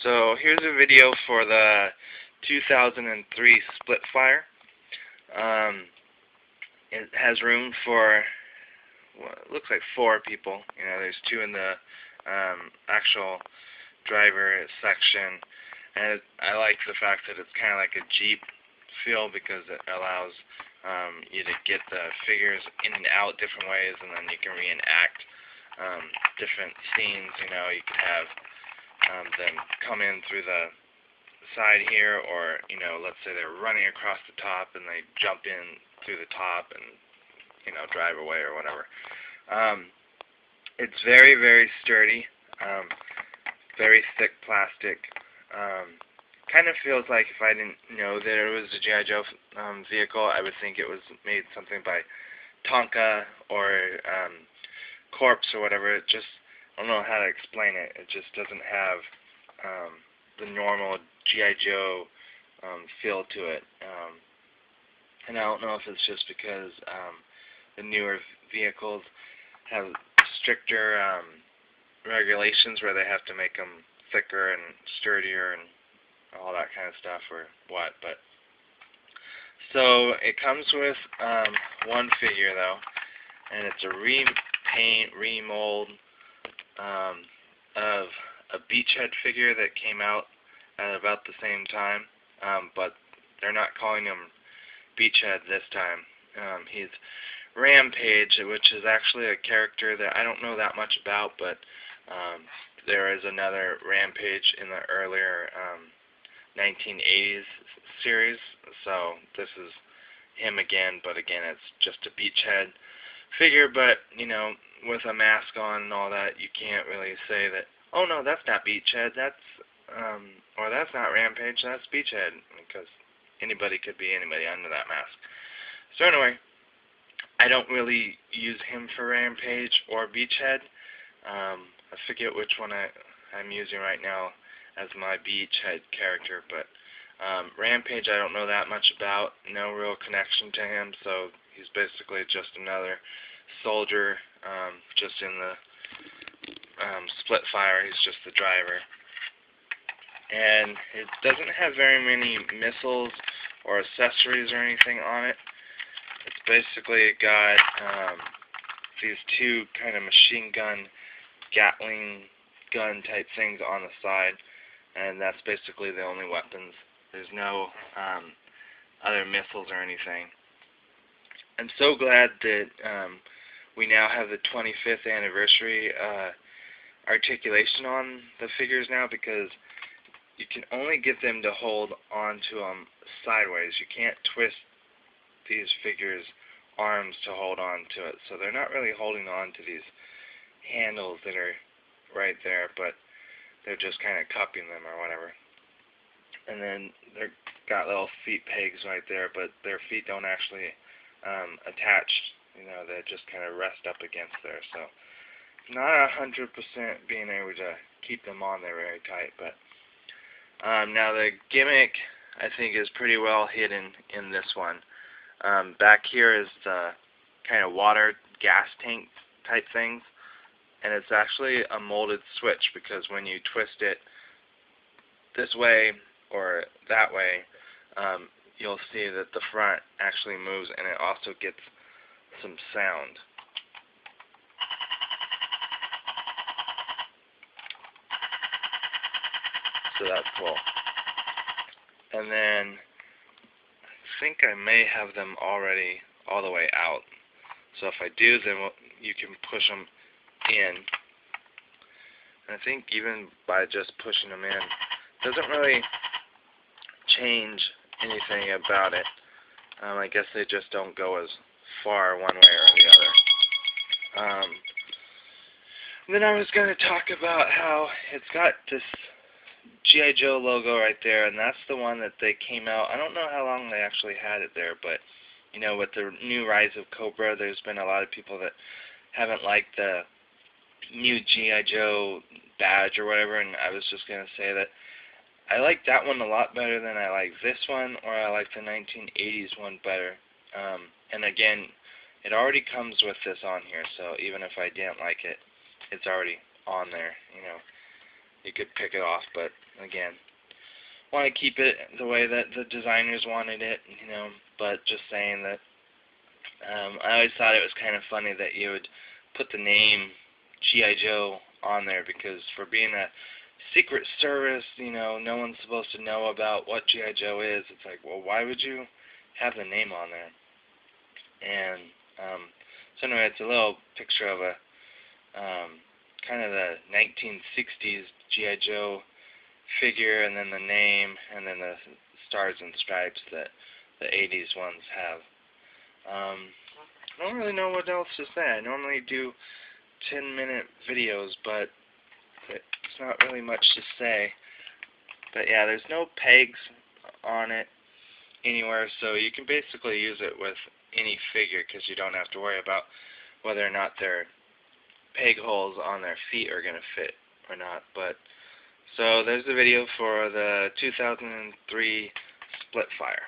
So here's a video for the 2003 split fire. It has room for, well, it looks like 4 people. There's 2 in the actual driver section, and I like the fact that it's kind of like a Jeep feel because it allows you to get the figures in and out different ways, and then you can reenact different scenes. You could have them come in through the side here, or let's say they're running across the top and they jump in through the top and drive away or whatever. It's very, very sturdy, very thick plastic. Kind of feels like if I didn't know that it was a G.I. Joe vehicle, I would think it was made something by Tonka or Corpse or whatever. It just, I don't know how to explain it. It just doesn't have the normal G.I. Joe feel to it. And I don't know if it's just because the newer vehicles have stricter regulations where they have to make them thicker and sturdier and all that kind of stuff, or what. But so it comes with one figure though, and it's a repaint, remold of a Beachhead figure that came out at about the same time, but they're not calling him Beachhead this time. He's Rampage, which is actually a character that I don't know that much about, but there is another Rampage in the earlier 1980s series, so this is him again, but again it's just a Beachhead figure, but with a mask on and all that, you can't really say that, oh no, that's not Beachhead, that's or that's not Rampage, that's Beachhead, because anybody could be anybody under that mask. So anyway, I don't really use him for Rampage or Beachhead. I forget which one I'm using right now as my Beachhead character, but Rampage I don't know that much about, no real connection to him, so he's basically just another soldier, just in the split fire. He's just the driver. And it doesn't have very many missiles or accessories or anything on it. It's basically got these 2 kind of machine gun, Gatling gun type things on the side, and that's basically the only weapons. There's no other missiles or anything. I'm so glad that we now have the 25th anniversary articulation on the figures now, because you can only get them to hold onto them sideways. You can't twist these figures' arms to hold on to it, so they're not really holding on to these handles that are right there, but they're just kind of cupping them or whatever. And then they've got little feet pegs right there, but their feet don't actually attach. They just kind of rest up against there. So not 100% being able to keep them on there very tight. But now the gimmick, I think, is pretty well hidden in this one. Back here is the kind of water gas tank type things, and it's actually a molded switch, because when you twist it this way or that way, you'll see that the front actually moves, and it also gets some sound. So that's cool. And then I think I may have them already all the way out. So if I do, then you can push them in. And I think even by just pushing them in, it doesn't really change anything about it. I guess they just don't go as far one way or the other. Then I was going to talk about how it's got this G.I. Joe logo right there, and that's the one that they came out. I don't know how long they actually had it there, but with the new Rise of Cobra, there's been a lot of people that haven't liked the new G.I. Joe badge or whatever, and I was just going to say that I like that one a lot better than I like this one, or I like the 1980s one better. And again, it already comes with this on here, so even if I didn't like it, it's already on there, you could pick it off, but again, want to keep it the way that the designers wanted it, you know, but just saying that I always thought it was kind of funny that you would put the name G.I. Joe on there, because for being a Secret Service, you know, no one's supposed to know about what G.I. Joe is. It's like, well, why would you have the name on there? And so anyway, it's a little picture of a kind of the 1960s G.I. Joe figure, and then the name, and then the stars and stripes that the 80s ones have. I don't really know what else to say. I normally do 10-minute videos, but it's not really much to say. But yeah, there's no pegs on it anywhere, so you can basically use it with any figure, because you don't have to worry about whether or not their peg holes on their feet are going to fit or not. But so there's the video for the 2003 split fire.